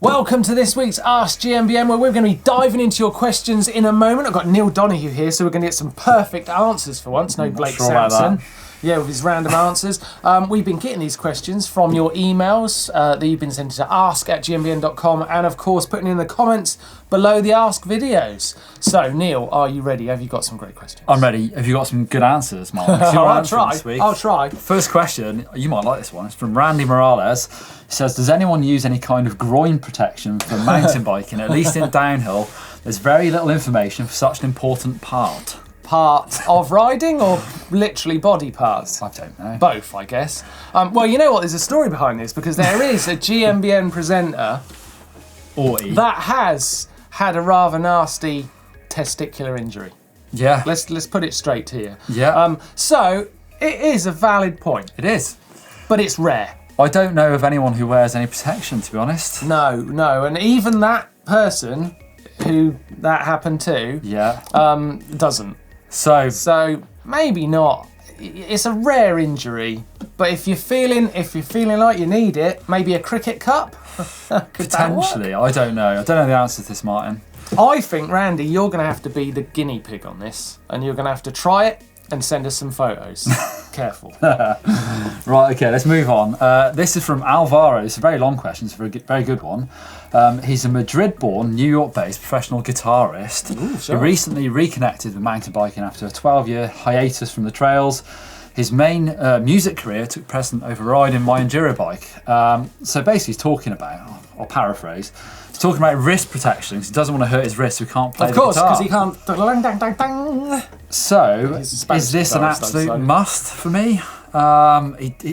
Welcome to this week's Ask GMBN, where we're going to be diving into your questions in a moment. I've got Neil Donahue here, so we're going to get some perfect answers for once. No Blake Sampson. Yeah, with his random answers. We've been getting these questions from your emails that you've been sending to ask@gmbn.com, and of course putting in the comments below the Ask videos. So, Neil, are you ready? Have you got some great questions? I'm ready. Have you got some good answers, Mark? I'll try. I'll try. First question, you might like this one. It's from Randy Morales. He says, does anyone use any kind of groin protection for mountain biking, at least in downhill? There's very little information for such an important part. Part of riding or literally body parts? I don't know. Both, I guess. Well, you know what? There's a story behind this because there is a GMBN presenter Ooyy. that has had a rather nasty testicular injury. Yeah. Let's put it straight to you. Yeah. So it is a valid point. It is. But it's rare. I don't know of anyone who wears any protection, to be honest. No. And even that person who that happened to doesn't. So maybe not. It's a rare injury, but if you're feeling like you need it, maybe a cricket cup. Potentially, I don't know. I don't know the answer to this, Martin. I think, Randy, you're going to have to be the guinea pig on this, and you're going to have to try it and send us some photos. Careful. Right, okay, let's move on. This is from Alvaro. It's a very long question. It's a very good one. He's a Madrid-born, New York-based professional guitarist. Ooh, sure. He recently reconnected with mountain biking after a 12-year hiatus from the trails. His main music career took precedent over riding my enduro bike. So basically he's talking about, I'll paraphrase, he's talking about wrist protection because he doesn't want to hurt his wrist so he can't play the guitar. Of course, because he can't... So, is this an absolute must for me?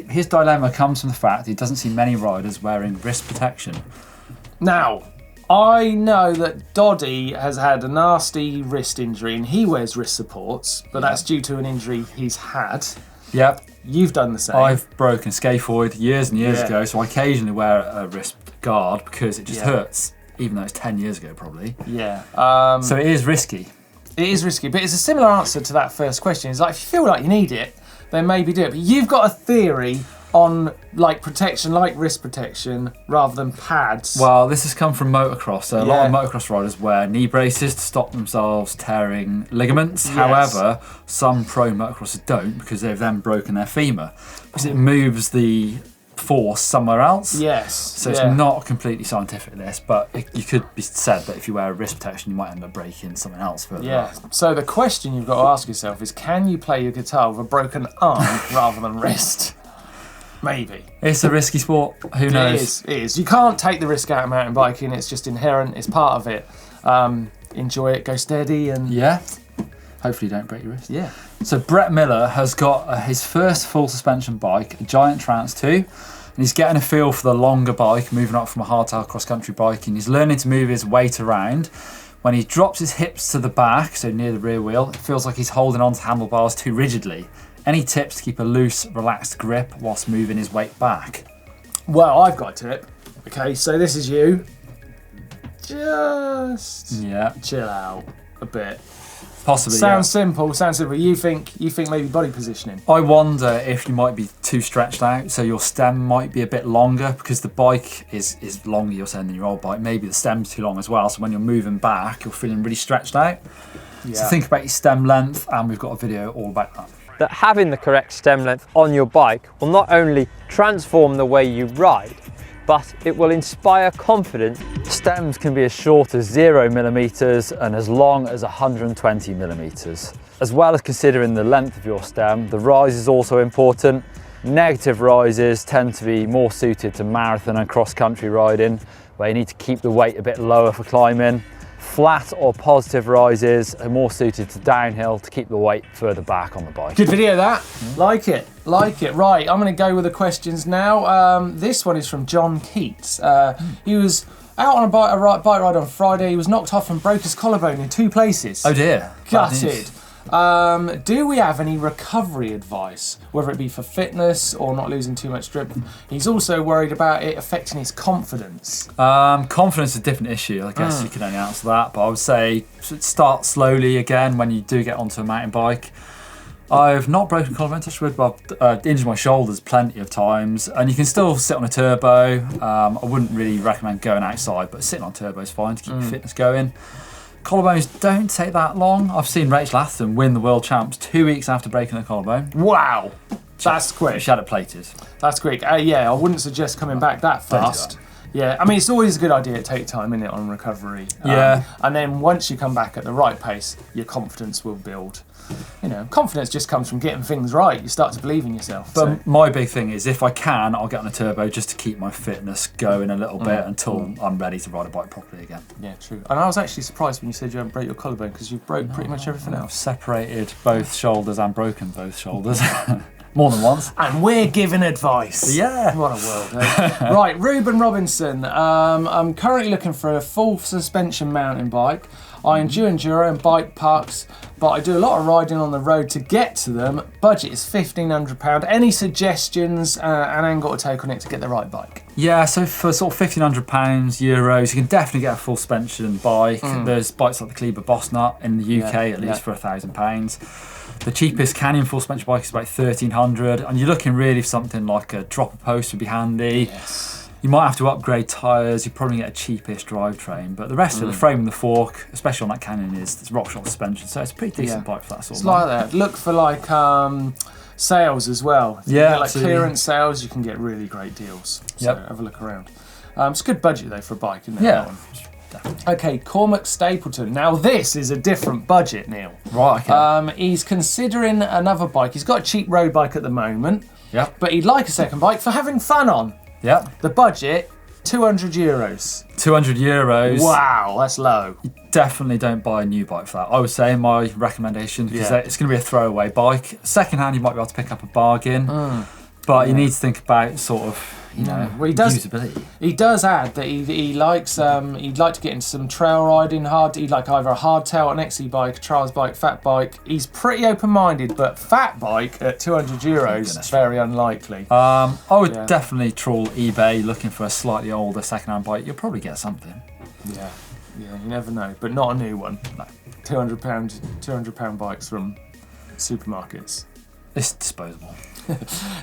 His dilemma comes from the fact he doesn't see many riders wearing wrist protection. Now, I know that Doddy has had a nasty wrist injury and he wears wrist supports, but that's due to an injury he's had. Yep. You've done the same. I've broken scaphoid years and years ago, so I occasionally wear a wrist guard because it just hurts, even though it's 10 years ago probably. Yeah. So it is risky. It is risky, but it's a similar answer to that first question. It's like, if you feel like you need it, then maybe do it. But you've got a theory on like protection, like wrist protection, rather than pads. Well, this has come from motocross. So a lot of motocross riders wear knee braces to stop themselves tearing ligaments. Yes. However, some pro motocrossers don't because they've then broken their femur because it moves the force somewhere else. Yes. So it's not completely scientific, this, but you could be said that if you wear a wrist protection, you might end up breaking something else further up. So the question you've got to ask yourself is, can you play your guitar with a broken arm rather than wrist? Maybe. It's a risky sport. Who knows? It is. You can't take the risk out of mountain biking. It's just inherent. It's part of it. Enjoy it. Go steady and... Yeah. Hopefully you don't break your wrist. Yeah. So Brett Miller has got his first full suspension bike, a Giant Trance 2. And he's getting a feel for the longer bike, moving up from a hardtail cross-country bike. And he's learning to move his weight around. When he drops his hips to the back, so near the rear wheel, it feels like he's holding onto handlebars too rigidly. Any tips to keep a loose, relaxed grip whilst moving his weight back? Well, I've got a tip. Okay, so this is you. Just chill out a bit. Possibly. Sounds simple. You think maybe body positioning? I wonder if you might be too stretched out, so your stem might be a bit longer because the bike is longer, you're saying, than your old bike. Maybe the stem's too long as well, so when you're moving back, you're feeling really stretched out. Yeah. So think about your stem length, and we've got a video all about that. That having the correct stem length on your bike will not only transform the way you ride, but it will inspire confidence. Stems can be as short as 0 millimeters and as long as 120 millimeters. As well as considering the length of your stem, the rise is also important. Negative rises tend to be more suited to marathon and cross-country riding, where you need to keep the weight a bit lower for climbing. Flat or positive rises are more suited to downhill to keep the weight further back on the bike. Good video that. Like it. Right, I'm going to go with the questions now. This one is from John Keats. He was out on a bike ride on Friday. He was knocked off and broke his collarbone in 2 places. Oh dear. Gutted. Do we have any recovery advice, whether it be for fitness or not losing too much grip? He's also worried about it affecting his confidence. Confidence is a different issue. I guess you can only answer that, but I would say start slowly again when you do get onto a mountain bike. I've not broken collarbone, touch wood, but I've injured my shoulders plenty of times. And you can still sit on a turbo. I wouldn't really recommend going outside, but sitting on turbo is fine to keep your fitness going. Collarbones don't take that long. I've seen Rachel Atherton win the world champs 2 weeks after breaking a collarbone. Wow, that's quick. She had it plated. That's quick. Yeah, I wouldn't suggest coming back that fast. Yeah, I mean, it's always a good idea to take time in it on recovery. Yeah. And then once you come back at the right pace, your confidence will build. You know, confidence just comes from getting things right. You start to believe in yourself. But my big thing is, if I can, I'll get on a turbo just to keep my fitness going a little bit until I'm ready to ride a bike properly again. Yeah, true. And I was actually surprised when you said you hadn't broke your collarbone, because you broke pretty much everything I've else. separated both shoulders and broken both shoulders. More than once. And we're giving advice. Yeah. What a world, eh? Right, Ruben Robinson. I'm currently looking for a full suspension mountain bike. I enjoy enduro and bike parks, but I do a lot of riding on the road to get to them. Budget is £1,500. Any suggestions and angle to take on it to get the right bike? Yeah, so for sort of £1,500 euros, you can definitely get a full suspension bike. There's bikes like the Kleber Boss Nut in the UK, at least for £1,000. The cheapest Canyon full suspension bike is about £1,300, and you're looking really for something like a dropper post would be handy. Yes. You might have to upgrade tyres, you probably get a cheapish drivetrain, but the rest of the frame and the fork, especially on that Canyon, is rock shot suspension, so it's a pretty decent bike for that sort of money. It's like that. Look for like sales as well. If you get like clearance sales, you can get really great deals. So have a look around. It's a good budget though for a bike, isn't it? Yeah. Okay, Cormac Stapleton. Now this is a different budget, Neil. Right, okay. He's considering another bike. He's got a cheap road bike at the moment. Yeah. But he'd like a second bike for having fun on. Yeah. The budget, €200. €200. Wow, that's low. You definitely don't buy a new bike for that. I would say my recommendation, because it's going to be a throwaway bike. Second hand, you might be able to pick up a bargain, but you need to think about sort of, you know, usability. He does add that he likes he'd like to get into some trail riding. He'd like either a hardtail, an XC bike, a trials bike, fat bike. He's pretty open-minded, but fat bike at €200, very unlikely. I would definitely trawl eBay looking for a slightly older second-hand bike. You'll probably get something. Yeah, you never know, but not a new one. No. £200 bikes from supermarkets. It's disposable.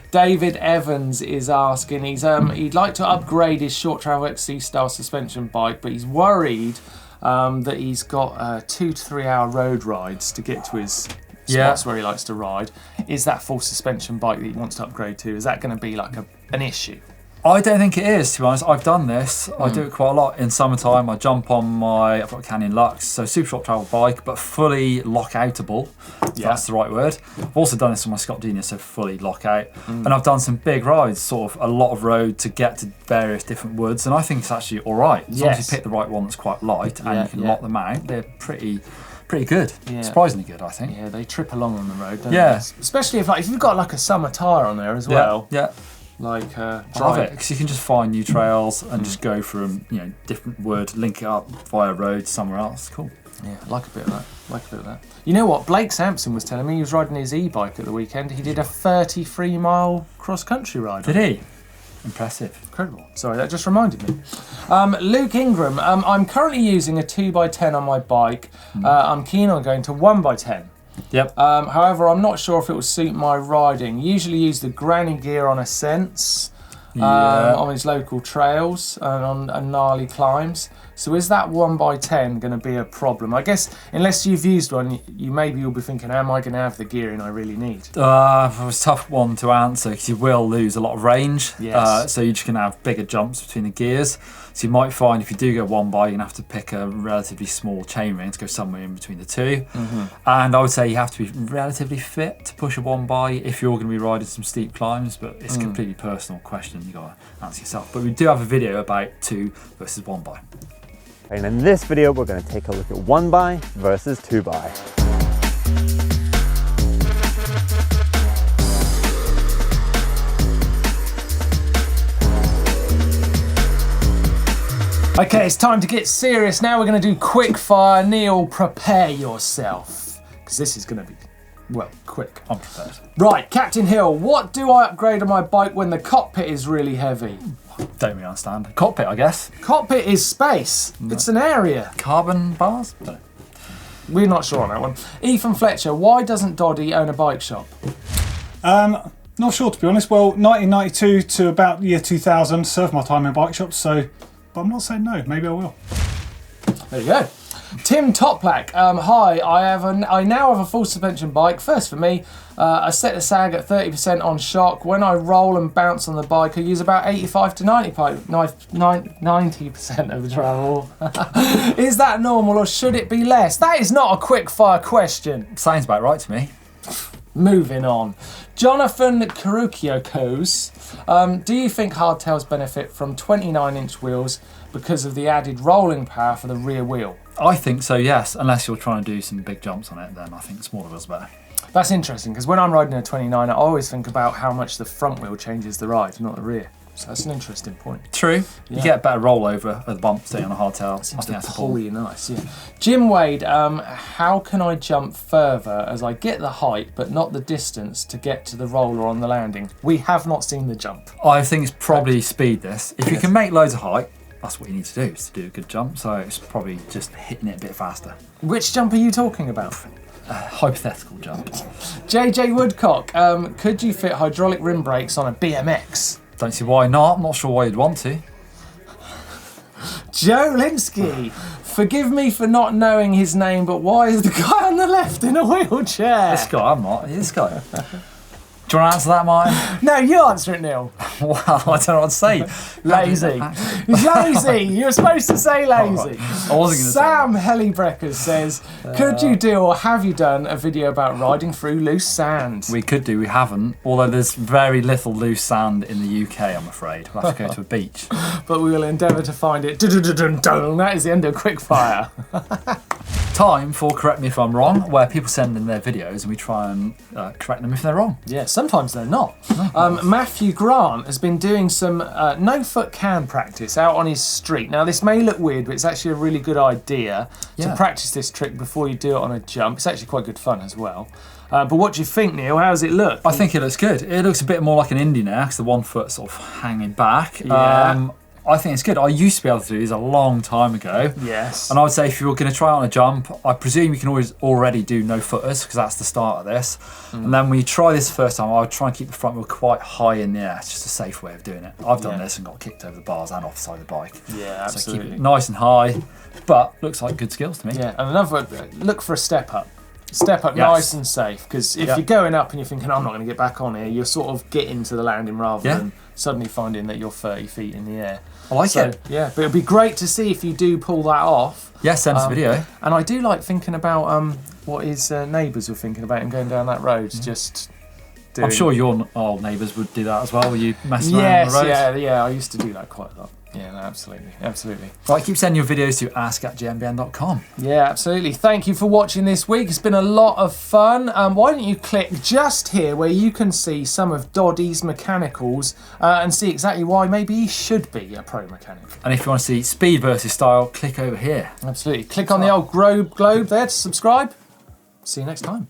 David Evans is asking, he'd like to upgrade his short travel XC style suspension bike, but he's worried that he's got 2 to 3 hour road rides to get to his spots where he likes to ride. Is that full suspension bike that he wants to upgrade to, is that going to be like an issue? I don't think it is, to be honest. I've done this. I do it quite a lot in summertime. I jump on I've got a Canyon Lux, so super short travel bike, but fully lock-outable. If that's the right word. I've also done this on my Scott Genius, so fully lock-out. And I've done some big rides, sort of a lot of road to get to various different woods, and I think it's actually all right. As long as you pick the right one that's quite light and you can lock them out, they're pretty good. Yeah. Surprisingly good, I think. Yeah, they trip along on the road, don't they? Especially if you've got like a summer tyre on there as well. Yeah. Like I love it because you can just find new trails and just go from different wood, link it up via road somewhere else. Cool. Yeah, I like a bit of that. You know what? Blake Sampson was telling me he was riding his e-bike at the weekend. He did a 33-mile cross-country ride. Did he? Impressive. Incredible. Sorry, that just reminded me. Luke Ingram. I'm currently using a 2x10 on my bike. I'm keen on going to 1x10. Yep. However, I'm not sure if it will suit my riding. Usually use the granny gear on Ascents, on his local trails and on gnarly climbs. So is that 1x10 going to be a problem? I guess unless you've used one, you'll be thinking, am I going to have the gearing I really need? It's a tough one to answer because you will lose a lot of range. Yes. So you're just going to have bigger jumps between the gears. So you might find if you do go one by, you're going to have to pick a relatively small chainring to go somewhere in between the two. And I would say you have to be relatively fit to push a one by if you're going to be riding some steep climbs, but it's a completely personal question you've got to answer yourself. But we do have a video about 2 versus 1 by. And in this video, we're going to take a look at 1x versus 2x. Okay, it's time to get serious. Now we're going to do quick fire. Neil, prepare yourself, because this is going to be, well, quick. I'm prepared. Right, Captain Hill, what do I upgrade on my bike when the cockpit is really heavy? Don't really understand. Cockpit, I guess. Cockpit is space. It's an area. Carbon bars? No. We're not sure on that one. Ethan Fletcher, why doesn't Doddy own a bike shop? Not sure, to be honest. Well, 1992 to about the year 2000, served my time in bike shops, so, but I'm not saying no. Maybe I will. There you go. Tim Toplak, hi, I now have a full suspension bike. First for me, I set the sag at 30% on shock. When I roll and bounce on the bike, I use about 85 to 90% of the travel. Is that normal or should it be less? That is not a quick fire question. Sounds about right to me. Moving on. Jonathan Karukiokos, do you think hardtails benefit from 29-inch wheels because of the added rolling power for the rear wheel? I think so, yes. Unless you're trying to do some big jumps on it, then I think smaller wheels are better. That's interesting, because when I'm riding a 29, I always think about how much the front wheel changes the ride, not the rear. So that's an interesting point. True. Yeah. You get a better rollover at the bump, say on a hardtail. I Seems think to that's pull you nice, yeah. Jim Wade, how can I jump further as I get the height but not the distance to get to the roller on the landing? We have not seen the jump. I think it's probably speed this. If you can make loads of height, that's what you need to do, is to do a good jump. So it's probably just hitting it a bit faster. Which jump are you talking about? Hypothetical jump. JJ Woodcock, could you fit hydraulic rim brakes on a BMX? Don't see why not. I'm not sure why you'd want to. Joe Linsky, forgive me for not knowing his name, but why is the guy on the left in a wheelchair? This guy, I'm not. This guy. Do you want to answer that, Martin? No, you answer it, Neil. Well, I don't know what to say. Lazy. Lazy. You're supposed to say lazy. Right. I wasn't going to say Sam Hellybreckers says, could you do or have you done a video about riding through loose sand? We could do, we haven't. Although there's very little loose sand in the UK, I'm afraid. We'll have to go to a beach. But we will endeavour to find it. That is the end of Quickfire. Time for Correct Me If I'm Wrong, where people send in their videos and we try and correct them if they're wrong. Yeah, sometimes they're not. Matthew Grant has been doing some no-foot cam practice out on his street. Now, this may look weird, but it's actually a really good idea to practice this trick before you do it on a jump. It's actually quite good fun as well. But what do you think, Neil? How does it look? I think it looks good. It looks a bit more like an indie now, because the one foot's sort of hanging back. Yeah. I think it's good. I used to be able to do these a long time ago. Yes. And I would say if you were going to try it on a jump, I presume you can already do no footers, because that's the start of this. And then when you try this first time, I would try and keep the front wheel quite high in the air. It's just a safe way of doing it. I've done this and got kicked over the bars and off the side of the bike. Yeah, absolutely. So keep it nice and high, but looks like good skills to me. Yeah, and another, look for a step up. Step up nice and safe, because if you're going up and you're thinking, I'm not going to get back on here, you're sort of getting to the landing rather than suddenly finding that you're 30 feet in the air. I like it. Yeah, but it'd be great to see if you do pull that off. Yeah, send us a video. And I do like thinking about what his neighbours were thinking about him going down that road. Just doing... I'm sure your old neighbours would do that as well. Were you messing around on the road? Yeah, I used to do that quite a lot. Yeah, no, absolutely. Right, keep sending your videos to ask@gmbn.com. Yeah, absolutely. Thank you for watching this week. It's been a lot of fun. Why don't you click just here where you can see some of Doddy's mechanicals and see exactly why maybe he should be a pro mechanic. And if you want to see speed versus style, click over here. Absolutely. Click on the old globe there to subscribe. See you next time.